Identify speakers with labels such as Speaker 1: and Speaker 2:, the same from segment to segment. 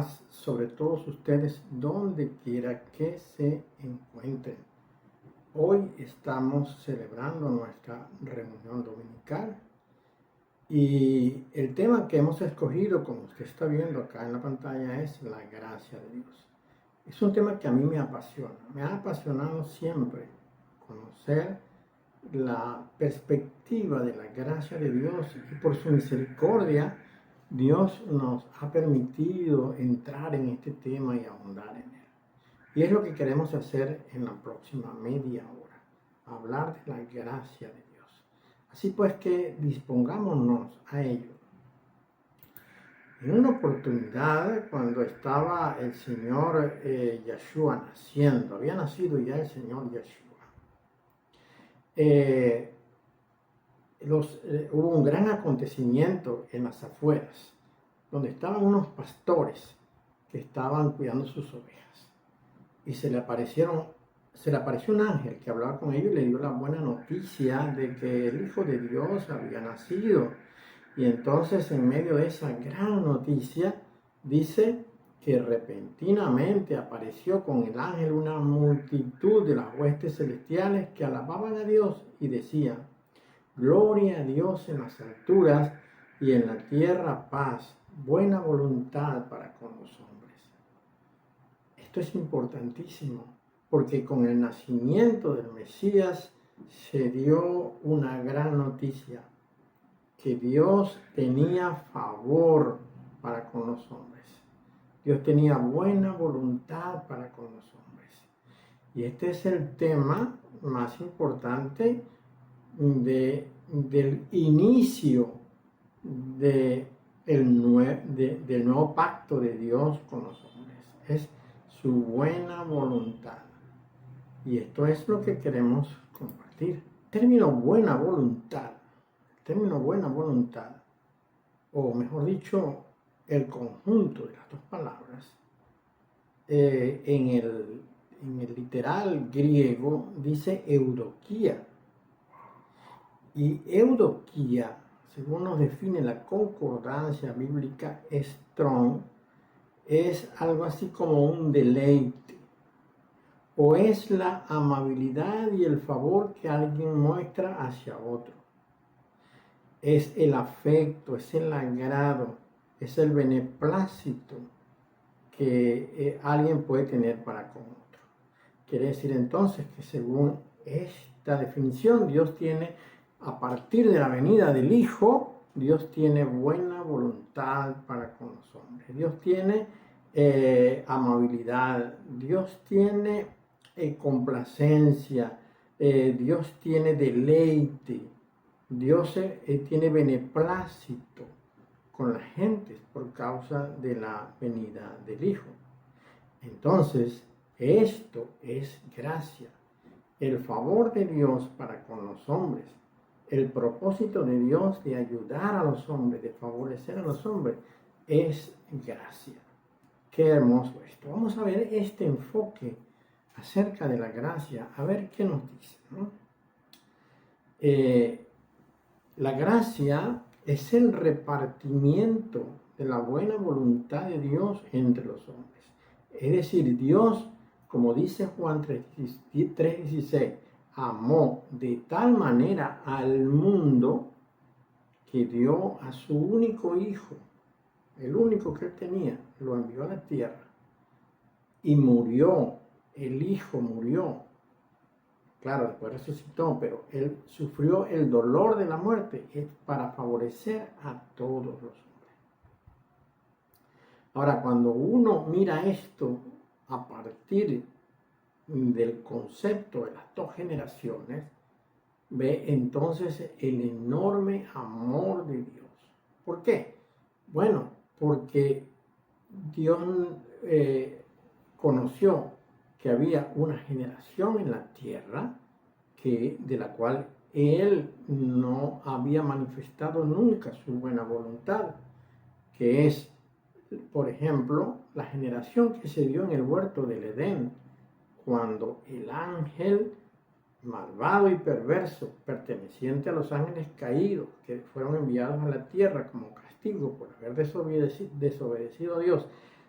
Speaker 1: paz sobre todos ustedes, donde quiera que se encuentren. Hoy estamos celebrando nuestra reunión dominical y el tema que hemos escogido, como usted está viendo acá en la pantalla, es la gracia de Dios. Es un tema que a mí me apasiona. Me ha apasionado siempre conocer la perspectiva de la gracia de Dios, y por su misericordia Dios nos ha permitido entrar en este tema y ahondar en él. Y es lo que queremos hacer en la próxima media hora, hablar de la gracia de Dios. Así pues que dispongámonos a ello. En una oportunidad, cuando estaba el Señor Yeshua naciendo, había nacido ya el Señor Yeshua, hubo un gran acontecimiento en las afueras, donde estaban unos pastores que estaban cuidando sus ovejas. Y se le apareció un ángel que hablaba con ellos y le dio la buena noticia de que el Hijo de Dios había nacido. Y entonces, en medio de esa gran noticia, dice que repentinamente apareció con el ángel una multitud de las huestes celestiales que alababan a Dios y decían: gloria a Dios en las alturas y en la tierra paz, buena voluntad para con los hombres. Esto es importantísimo, porque con el nacimiento del Mesías se dio una gran noticia, que Dios tenía favor para con los hombres. Dios tenía buena voluntad para con los hombres. Y este es el tema más importante del inicio del nuevo pacto de Dios con los hombres. Es su buena voluntad. Y esto es lo que queremos compartir. Término buena voluntad, o mejor dicho, el conjunto de las dos palabras, en el literal griego dice eudoquía. Y eudoquía, según nos define la concordancia bíblica Strong, es algo así como un deleite, o es la amabilidad y el favor que alguien muestra hacia otro. Es el afecto, es el agrado, es el beneplácito que alguien puede tener para con otro. Quiere decir entonces que según esta definición, Dios tiene, a partir de la venida del Hijo, Dios tiene buena voluntad para con los hombres. Dios tiene amabilidad, Dios tiene complacencia, Dios tiene deleite, Dios tiene beneplácito con la gente por causa de la venida del Hijo. Entonces, esto es gracia, el favor de Dios para con los hombres, el propósito de Dios de ayudar a los hombres, de favorecer a los hombres, es gracia. Qué hermoso esto. Vamos a ver este enfoque acerca de la gracia, a ver qué nos dice, ¿no? La gracia es el repartimiento de la buena voluntad de Dios entre los hombres. Es decir, Dios, como dice Juan 3:16, amó de tal manera al mundo que dio a su único hijo, el único que él tenía, lo envió a la tierra y murió. El hijo murió. Claro, después resucitó, pero él sufrió el dolor de la muerte para favorecer a todos los hombres. Ahora, cuando uno mira esto a partir del concepto de las dos generaciones, ve entonces el enorme amor de Dios. ¿Por qué? Bueno, porque Dios conoció que había una generación en la tierra de la cual Él no había manifestado nunca su buena voluntad, que es, por ejemplo, la generación que se dio en el huerto del Edén, cuando el ángel malvado y perverso, perteneciente a los ángeles caídos, que fueron enviados a la tierra como castigo por haber desobedecido a Dios,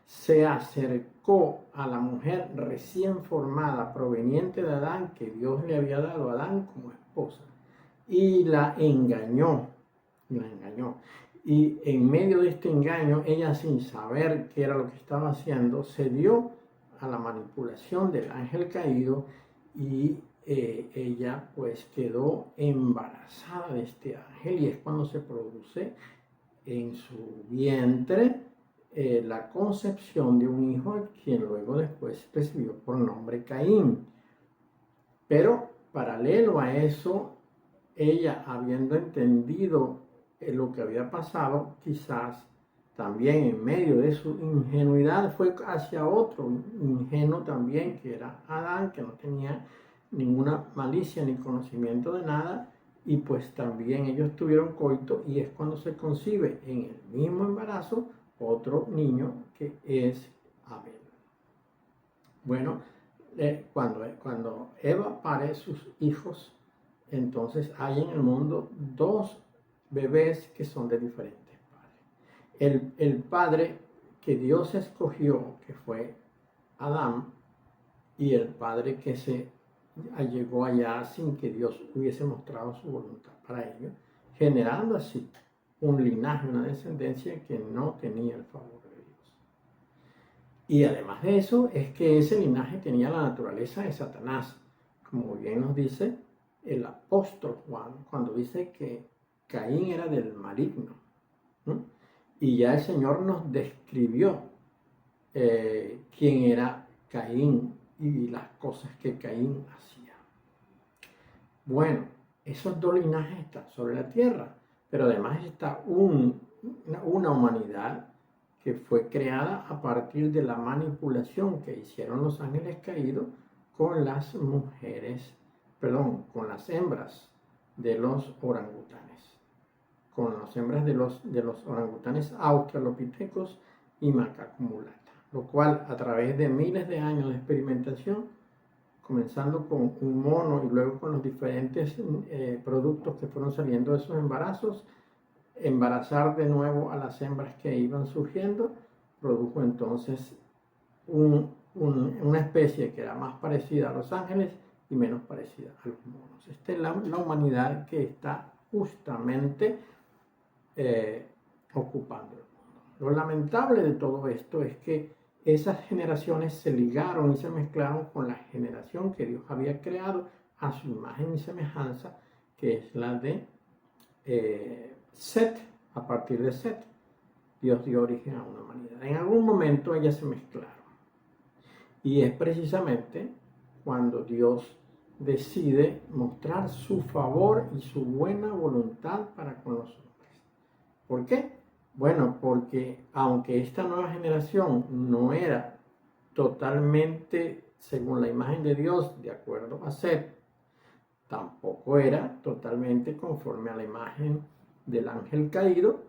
Speaker 1: se acercó a la mujer recién formada proveniente de Adán, que Dios le había dado a Adán como esposa, y la engañó, Y en medio de este engaño, ella, sin saber qué era lo que estaba haciendo, se dio a la manipulación del ángel caído, y ella pues quedó embarazada de este ángel, y es cuando se produce en su vientre la concepción de un hijo, quien luego después recibió por nombre Caín. Pero paralelo a eso, ella, habiendo entendido lo que había pasado, quizás también en medio de su ingenuidad fue hacia otro ingenuo también, que era Adán, que no tenía ninguna malicia ni conocimiento de nada, y pues también ellos tuvieron coito, y es cuando se concibe en el mismo embarazo otro niño, que es Abel. Bueno, cuando Eva pare sus hijos, entonces hay en el mundo dos bebés que son de diferentes padres. El padre que Dios escogió, que fue Adán, y el padre que se llegó allá sin que Dios hubiese mostrado su voluntad para ello, generando así un linaje, una descendencia que no tenía el favor de Dios. Y además de eso, es que ese linaje tenía la naturaleza de Satanás, como bien nos dice el apóstol Juan, cuando dice que Caín era del maligno. ¿No? Y ya el Señor nos describió quién era Caín y las cosas que Caín hacía. Bueno, esos dos linajes están sobre la tierra, pero además está una humanidad que fue creada a partir de la manipulación que hicieron los ángeles caídos con las con las hembras de los orangutanes, con las hembras de los orangutanes australopithecus y macaco mulata, lo cual a través de miles de años de experimentación, comenzando con un mono y luego con los diferentes productos que fueron saliendo de esos embarazos, embarazar de nuevo a las hembras que iban surgiendo, produjo entonces una especie que era más parecida a los ángeles y menos parecida a los monos. Esta es la humanidad que está justamente ocupando el mundo. Lo lamentable de todo esto es que esas generaciones se ligaron y se mezclaron con la generación que Dios había creado a su imagen y semejanza, que es la de Set. A partir de Set, Dios dio origen a una humanidad. En algún momento ellas se mezclaron. Y es precisamente cuando Dios decide mostrar su favor y su buena voluntad para con los hombres. ¿Por qué? Bueno, porque aunque esta nueva generación no era totalmente según la imagen de Dios, de acuerdo a Set, tampoco era totalmente conforme a la imagen del ángel caído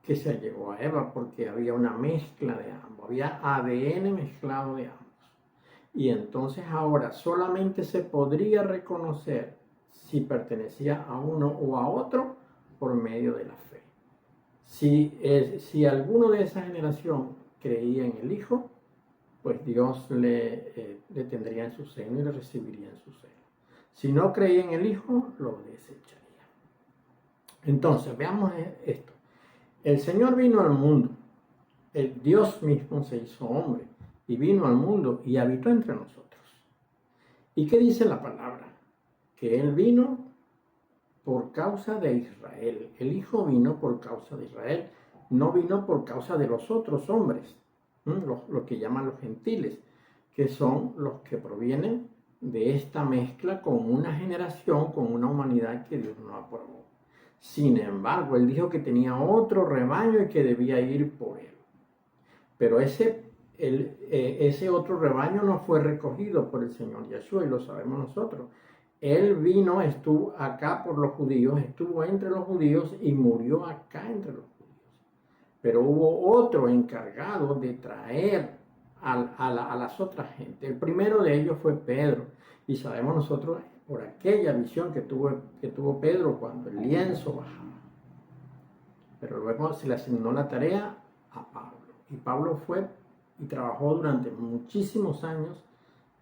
Speaker 1: que se llegó a Eva, porque había una mezcla de ambos, había ADN mezclado de ambos. Y entonces ahora solamente se podría reconocer si pertenecía a uno o a otro por medio de la fe. Si alguno de esa generación creía en el Hijo, pues Dios le tendría en su seno y le recibiría en su seno. Si no creía en el Hijo, lo desecharía. Entonces, veamos esto. El Señor vino al mundo, el Dios mismo se hizo hombre y vino al mundo y habitó entre nosotros. ¿Y qué dice la palabra? Que Él vino por causa de Israel. El Hijo vino por causa de Israel, no vino por causa de los otros hombres, lo que llaman los gentiles, que son los que provienen de esta mezcla con una generación, con una humanidad que Dios no aprobó. Sin embargo, Él dijo que tenía otro rebaño y que debía ir por él. Pero ese otro rebaño no fue recogido por el Señor Yeshua, y lo sabemos nosotros. Él vino, estuvo acá por los judíos, estuvo entre los judíos y murió acá entre los judíos. Pero hubo otro encargado de traer a las otras gentes. El primero de ellos fue Pedro. Y sabemos nosotros por aquella visión que tuvo Pedro cuando el lienzo bajaba. Pero luego se le asignó la tarea a Pablo. Y Pablo fue y trabajó durante muchísimos años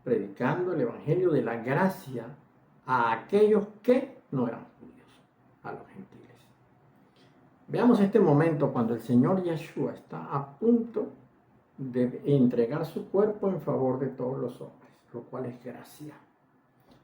Speaker 1: predicando el evangelio de la gracia a aquellos que no eran judíos, a los gentiles. Veamos este momento cuando el Señor Yeshua está a punto de entregar su cuerpo en favor de todos los hombres, lo cual es gracia.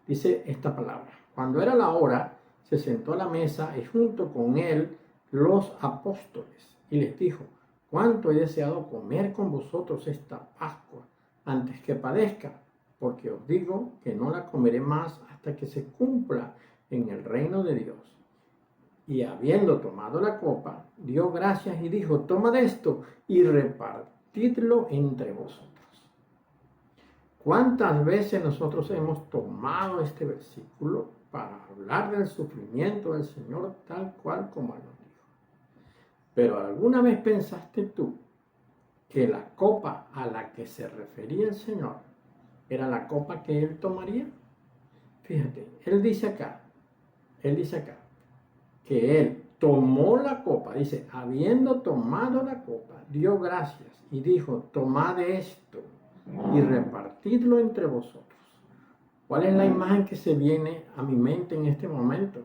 Speaker 1: Dice esta palabra: cuando era la hora, se sentó a la mesa y junto con él los apóstoles, y les dijo: cuánto he deseado comer con vosotros esta Pascua antes que padezca, porque os digo que no la comeré más hasta que se cumpla en el reino de Dios. Y habiendo tomado la copa, dio gracias y dijo: tomad esto y repartidlo entre vosotros. ¿Cuántas veces nosotros hemos tomado este versículo para hablar del sufrimiento del Señor tal cual como Él nos dijo? Pero ¿alguna vez pensaste tú que la copa a la que se refería el Señor era la copa que Él tomaría? Fíjate, Él dice acá, que Él tomó la copa, dice, habiendo tomado la copa, dio gracias y dijo: tomad esto y repartidlo entre vosotros. ¿Cuál es la imagen que se viene a mi mente en este momento?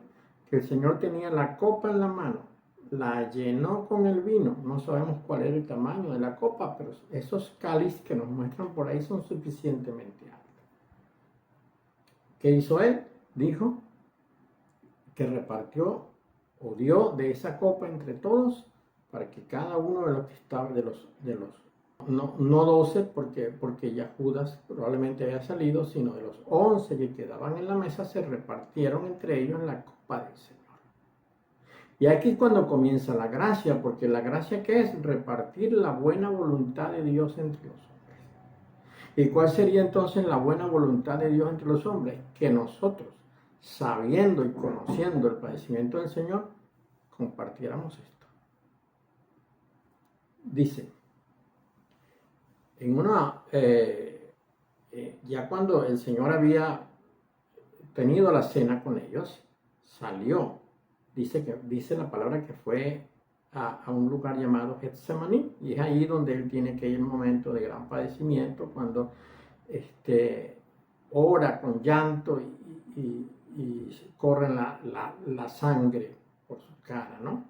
Speaker 1: Que el Señor tenía la copa en la mano, la llenó con el vino. No sabemos cuál era el tamaño de la copa, pero esos cálices que nos muestran por ahí son suficientemente altos. ¿Qué hizo Él? Dijo que repartió o dio de esa copa entre todos, para que cada uno de los que estaban, no 12, porque ya Judas probablemente había salido, sino de los 11 que quedaban en la mesa, se repartieron entre ellos la copa del Señor. Y aquí cuando comienza la gracia, porque la gracia, ¿qué es? Repartir la buena voluntad de Dios entre los hombres. ¿Y cuál sería entonces la buena voluntad de Dios entre los hombres? Que nosotros, sabiendo y conociendo el padecimiento del Señor, compartiéramos esto. Dice, ya cuando el Señor había tenido la cena con ellos, salió. Dice la palabra que fue a un lugar llamado Getsemaní, y es ahí donde Él tiene que ir en un momento de gran padecimiento, cuando ora con llanto y corre la sangre por su cara, ¿no?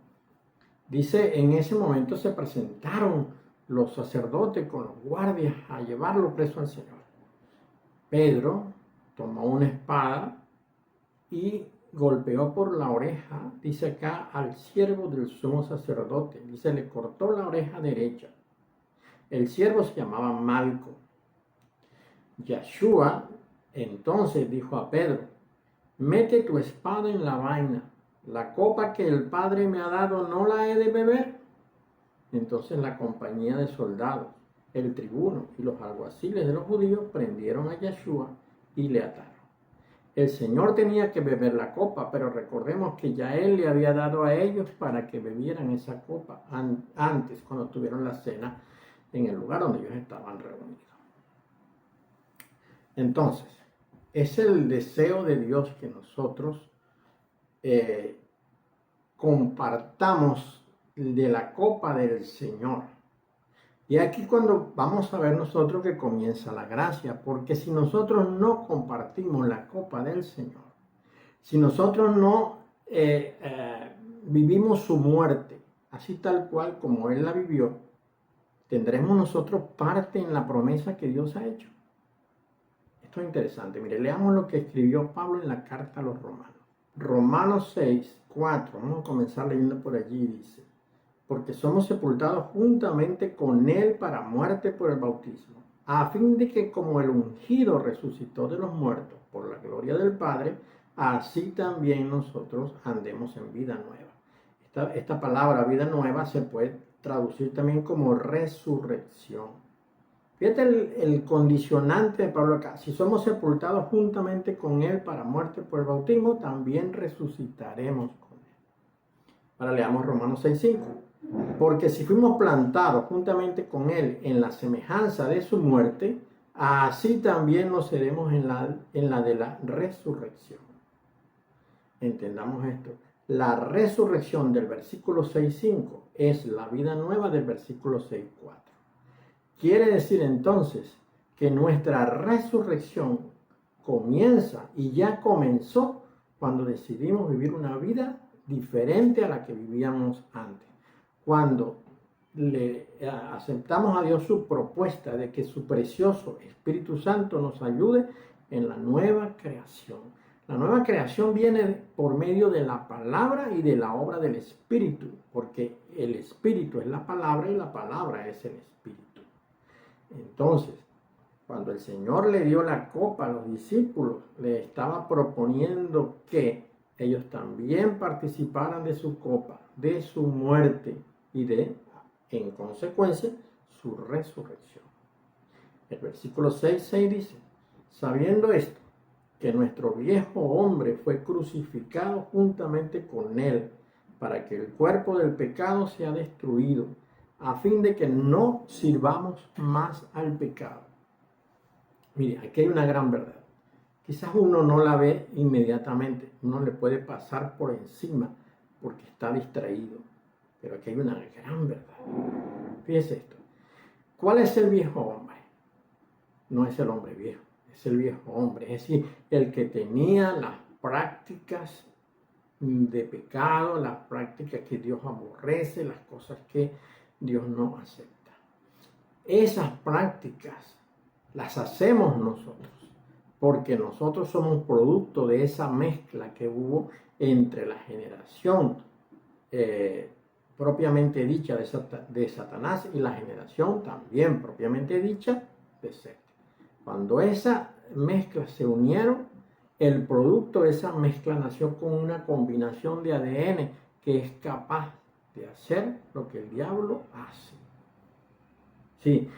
Speaker 1: Dice, en ese momento se presentaron los sacerdotes con los guardias a llevarlo preso al Señor. Pedro tomó una espada y golpeó por la oreja, dice acá, al siervo del sumo sacerdote. Dice, le cortó la oreja derecha. El siervo se llamaba Malco. Yeshua entonces dijo a Pedro: mete tu espada en la vaina. La copa que el Padre me ha dado, ¿no la he de beber? Entonces la compañía de soldados, el tribuno y los alguaciles de los judíos prendieron a Yeshua y le ataron. El Señor tenía que beber la copa, pero recordemos que ya Él le había dado a ellos para que bebieran esa copa antes, cuando tuvieron la cena en el lugar donde ellos estaban reunidos. Entonces, es el deseo de Dios que nosotros compartamos de la copa del Señor. Y aquí cuando vamos a ver nosotros que comienza la gracia, porque si nosotros no compartimos la copa del Señor, si nosotros no vivimos su muerte, así tal cual como Él la vivió, tendremos nosotros parte en la promesa que Dios ha hecho. Esto es interesante. Mire, leamos lo que escribió Pablo en la carta a los Romanos. Romanos 6, 4. Vamos a comenzar leyendo por allí. Dice: porque somos sepultados juntamente con Él para muerte por el bautismo, a fin de que como el ungido resucitó de los muertos por la gloria del Padre, así también nosotros andemos en vida nueva. Esta palabra vida nueva se puede traducir también como resurrección. Fíjate el condicionante de Pablo acá: si somos sepultados juntamente con Él para muerte por el bautismo, también resucitaremos con Él. Ahora leamos Romanos 6:5. Porque si fuimos plantados juntamente con Él en la semejanza de su muerte, así también lo seremos en la de la resurrección. Entendamos esto. La resurrección del versículo 6:5 es la vida nueva del versículo 6:4. Quiere decir entonces que nuestra resurrección comienza y ya comenzó cuando decidimos vivir una vida diferente a la que vivíamos antes. Cuando le aceptamos a Dios su propuesta de que su precioso Espíritu Santo nos ayude en la nueva creación. La nueva creación viene por medio de la palabra y de la obra del Espíritu, porque el Espíritu es la palabra y la palabra es el Espíritu. Entonces, cuando el Señor le dio la copa a los discípulos, le estaba proponiendo que ellos también participaran de su copa, de su muerte y en consecuencia, su resurrección. El versículo 6 dice, sabiendo esto, que nuestro viejo hombre fue crucificado juntamente con él, para que el cuerpo del pecado sea destruido, a fin de que no sirvamos más al pecado. Mire, aquí hay una gran verdad. Quizás uno no la ve inmediatamente, uno le puede pasar por encima porque está distraído, pero aquí hay una gran verdad. Fíjese esto. ¿Cuál es el viejo hombre? No es el hombre viejo, es el viejo hombre, es decir, el que tenía las prácticas de pecado, las prácticas que Dios aborrece, las cosas que Dios no acepta. Esas prácticas las hacemos nosotros, porque nosotros somos producto de esa mezcla que hubo entre la generación propiamente dicha de Satanás y la generación también propiamente dicha de Seth. Cuando esa mezcla se unieron, el producto de esa mezcla nació con una combinación de ADN que es capaz de hacer lo que el diablo hace. Sí,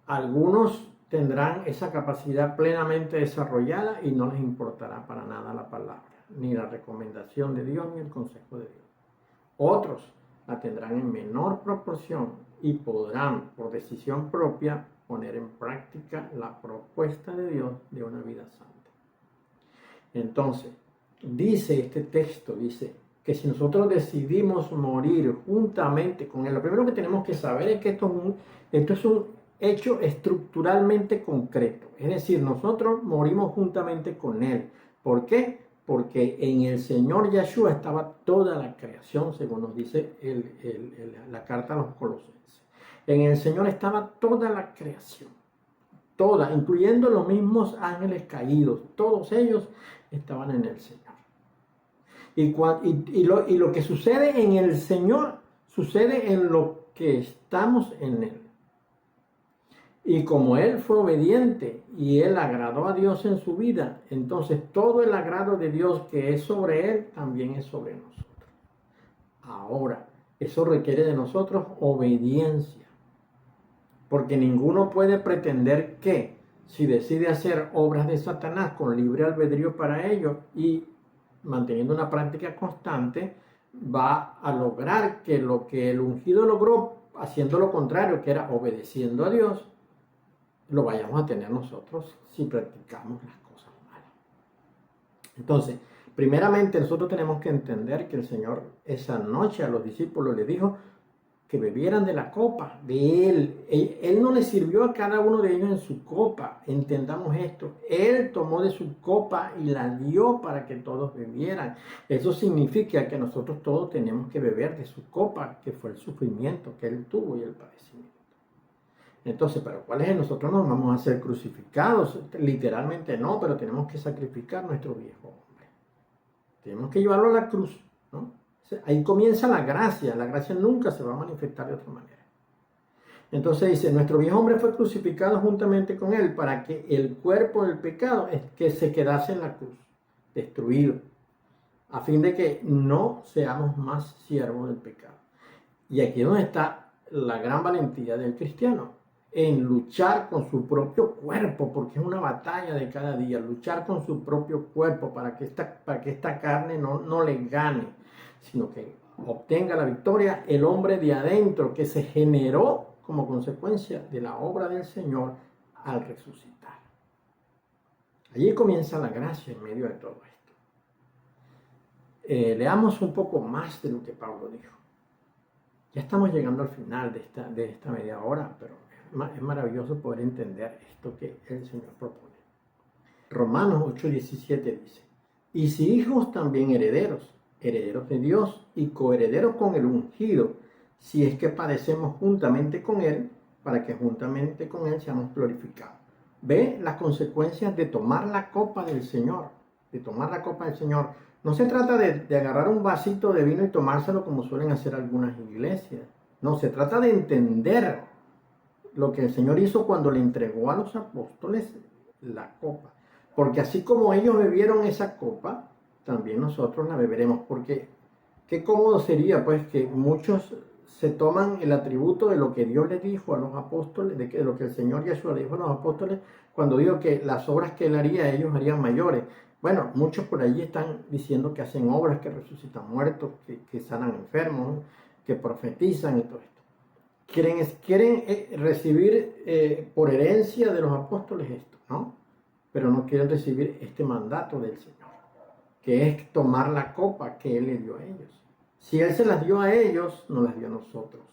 Speaker 1: algunos tendrán esa capacidad plenamente desarrollada y no les importará para nada la palabra, ni la recomendación de Dios, ni el consejo de Dios. Otros la tendrán en menor proporción y podrán, por decisión propia, poner en práctica la propuesta de Dios de una vida santa. Entonces, dice este texto, dice que si nosotros decidimos morir juntamente con Él, lo primero que tenemos que saber es que esto es un hecho estructuralmente concreto. Es decir, nosotros morimos juntamente con Él. ¿Por qué? Porque en el Señor Yeshua estaba toda la creación, según nos dice la carta a los Colosenses. En el Señor estaba toda la creación, toda, incluyendo los mismos ángeles caídos, todos ellos estaban en el Señor. Y lo que sucede en el Señor, sucede en lo que estamos en Él. Y como Él fue obediente y Él agradó a Dios en su vida, entonces todo el agrado de Dios que es sobre Él, también es sobre nosotros. Ahora, eso requiere de nosotros obediencia. Porque ninguno puede pretender que, si decide hacer obras de Satanás con libre albedrío para ello y manteniendo una práctica constante, va a lograr que lo que el ungido logró haciendo lo contrario, que era obedeciendo a Dios, lo vayamos a tener nosotros si practicamos las cosas malas. Entonces, primeramente nosotros tenemos que entender que el Señor esa noche a los discípulos les dijo que bebieran de la copa de Él. Él no les sirvió a cada uno de ellos en su copa, entendamos esto. Él tomó de su copa y la dio para que todos bebieran. Eso significa que nosotros todos tenemos que beber de su copa, que fue el sufrimiento que Él tuvo y el padecimiento. Entonces, ¿pero cuál es? Nosotros no vamos a ser crucificados, literalmente no, pero tenemos que sacrificar nuestro viejo hombre. Tenemos que llevarlo a la cruz, ¿no? Ahí comienza la gracia nunca se va a manifestar de otra manera. Entonces dice, nuestro viejo hombre fue crucificado juntamente con él para que el cuerpo del pecado que se quedase en la cruz, destruido, a fin de que no seamos más siervos del pecado. Y aquí es donde está la gran valentía del cristiano, en luchar con su propio cuerpo, porque es una batalla de cada día, luchar con su propio cuerpo para que esta carne no le gane, sino que obtenga la victoria el hombre de adentro que se generó como consecuencia de la obra del Señor al resucitar. Allí comienza la gracia en medio de todo esto. Leamos un poco más de lo que Pablo dijo. Ya estamos llegando al final de esta media hora, pero es maravilloso poder entender esto que el Señor propone. Romanos 8:17 dice, y si hijos también herederos, herederos de Dios y coherederos con el ungido, si es que padecemos juntamente con Él, para que juntamente con Él seamos glorificados. Ve las consecuencias de tomar la copa del Señor, de tomar la copa del Señor. No se trata de agarrar un vasito de vino y tomárselo como suelen hacer algunas iglesias. No, se trata de entender lo que el Señor hizo cuando le entregó a los apóstoles la copa. Porque así como ellos bebieron esa copa, también nosotros la beberemos. Porque qué cómodo sería pues que muchos se toman el atributo de lo que Dios les dijo a los apóstoles, de lo que el Señor Jesús le dijo a los apóstoles, cuando dijo que las obras que Él haría, ellos harían mayores. Bueno, muchos por allí están diciendo que hacen obras, que resucitan muertos, que sanan enfermos, que profetizan y todo esto. Quieren recibir por herencia de los apóstoles esto, ¿no? Pero no quieren recibir este mandato del Señor, que es tomar la copa que Él le dio a ellos. Si Él se las dio a ellos, nos las dio a nosotros.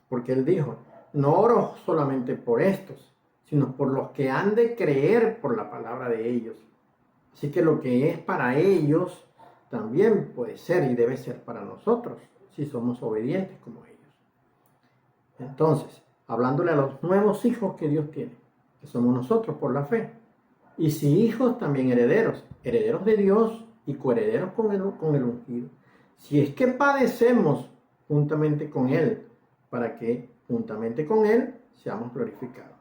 Speaker 1: Porque Él dijo, no oro solamente por estos, sino por los que han de creer por la palabra de ellos. Así que lo que es para ellos también puede ser y debe ser para nosotros, si somos obedientes como ellos. Entonces, hablándole a los nuevos hijos que Dios tiene, que somos nosotros por la fe. Y si hijos, también herederos, herederos de Dios y coherederos con el ungido. Si es que padecemos juntamente con Él, para que juntamente con Él seamos glorificados.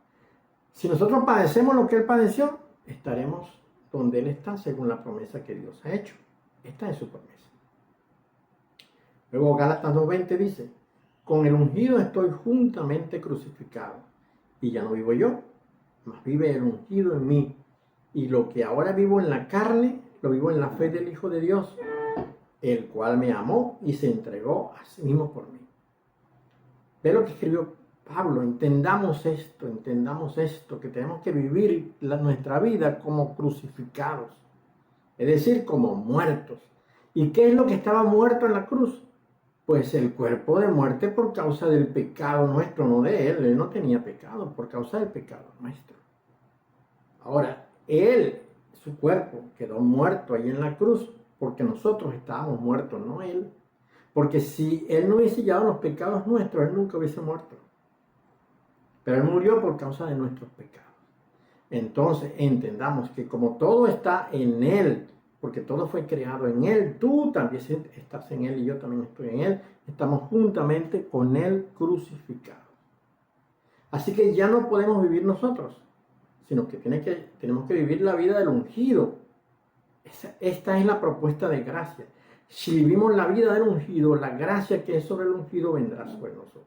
Speaker 1: Si nosotros padecemos lo que Él padeció, estaremos donde Él está, según la promesa que Dios ha hecho. Esta es su promesa. Luego Gálatas 2:20 dice, con el ungido estoy juntamente crucificado, y ya no vivo yo, mas vive el ungido en mí. Y lo que ahora vivo en la carne, lo vivo en la fe del Hijo de Dios, el cual me amó y se entregó a sí mismo por mí. Ve lo que escribió Pablo, entendamos esto, que tenemos que vivir nuestra vida como crucificados, es decir, como muertos. ¿Y qué es lo que estaba muerto en la cruz? Pues el cuerpo de muerte por causa del pecado nuestro, no de Él no tenía pecado, por causa del pecado nuestro. Ahora, Él, su cuerpo, quedó muerto ahí en la cruz, porque nosotros estábamos muertos, no Él. Porque si Él no hubiese llevado los pecados nuestros, Él nunca hubiese muerto. Pero Él murió por causa de nuestros pecados. Entonces, entendamos que como todo está en Él, porque todo fue creado en Él, tú también estás en Él y yo también estoy en Él, estamos juntamente con Él crucificados. Así que ya no podemos vivir nosotros, sino que tenemos que vivir la vida del ungido. Esta es la propuesta de gracia. Si vivimos la vida del ungido, la gracia que es sobre el ungido vendrá sobre nosotros.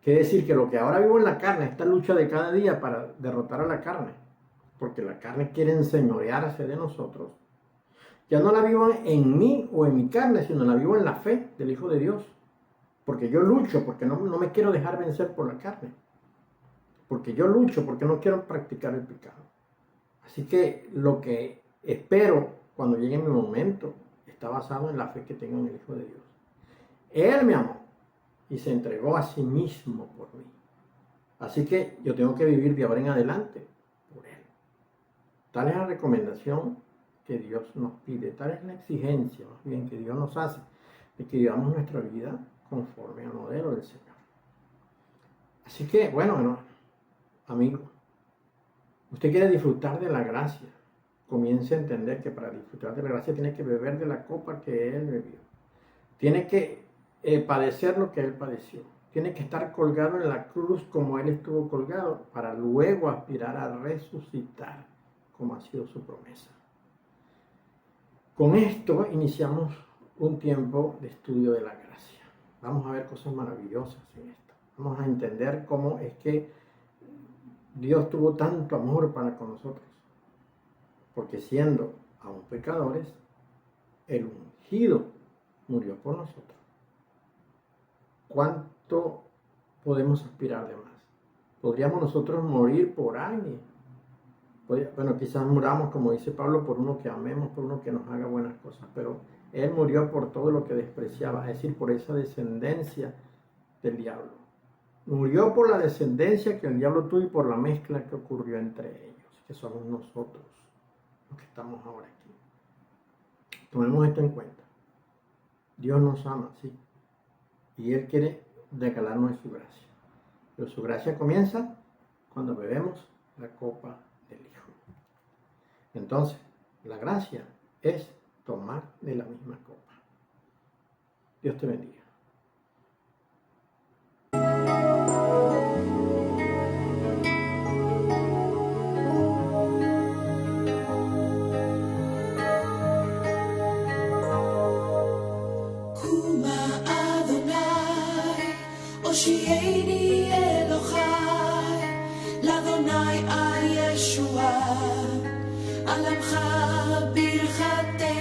Speaker 1: Quiere decir que lo que ahora vivo en la carne, esta lucha de cada día para derrotar a la carne, porque la carne quiere enseñorearse de nosotros, ya no la vivo en mí o en mi carne, sino la vivo en la fe del Hijo de Dios. Porque yo lucho, porque no me quiero dejar vencer por la carne. Porque yo lucho, porque no quiero practicar el pecado. Así que lo que espero cuando llegue mi momento está basado en la fe que tengo en el Hijo de Dios. Él me amó y se entregó a sí mismo por mí. Así que yo tengo que vivir de ahora en adelante por Él. Tal es la recomendación que Dios nos pide, tal es la exigencia más bien que Dios nos hace, de que vivamos nuestra vida conforme al modelo del Señor. Así que, bueno, hermano, amigo, usted quiere disfrutar de la gracia, comience a entender que para disfrutar de la gracia tiene que beber de la copa que Él bebió. Tiene que padecer lo que Él padeció. Tiene que estar colgado en la cruz como Él estuvo colgado para luego aspirar a resucitar como ha sido su promesa. Con esto iniciamos un tiempo de estudio de la gracia. Vamos a ver cosas maravillosas en esto. Vamos a entender cómo es que Dios tuvo tanto amor para con nosotros. Porque siendo aún pecadores, el ungido murió por nosotros. ¿Cuánto podemos aspirar de más? ¿Podríamos nosotros morir por alguien? Bueno, quizás muramos, como dice Pablo, por uno que amemos, por uno que nos haga buenas cosas, pero Él murió por todo lo que despreciaba, es decir, por esa descendencia del diablo. Murió por la descendencia que el diablo tuvo y por la mezcla que ocurrió entre ellos, que somos nosotros los que estamos ahora aquí. Tomemos esto en cuenta. Dios nos ama, sí, y Él quiere regalarnos de su gracia. Pero su gracia comienza cuando bebemos la copa del Hijo. Entonces, la gracia es tomar de la misma copa. Dios te bendiga.
Speaker 2: Oshieni Elohai, Ladonai Ayeshua, Alamcha Birchate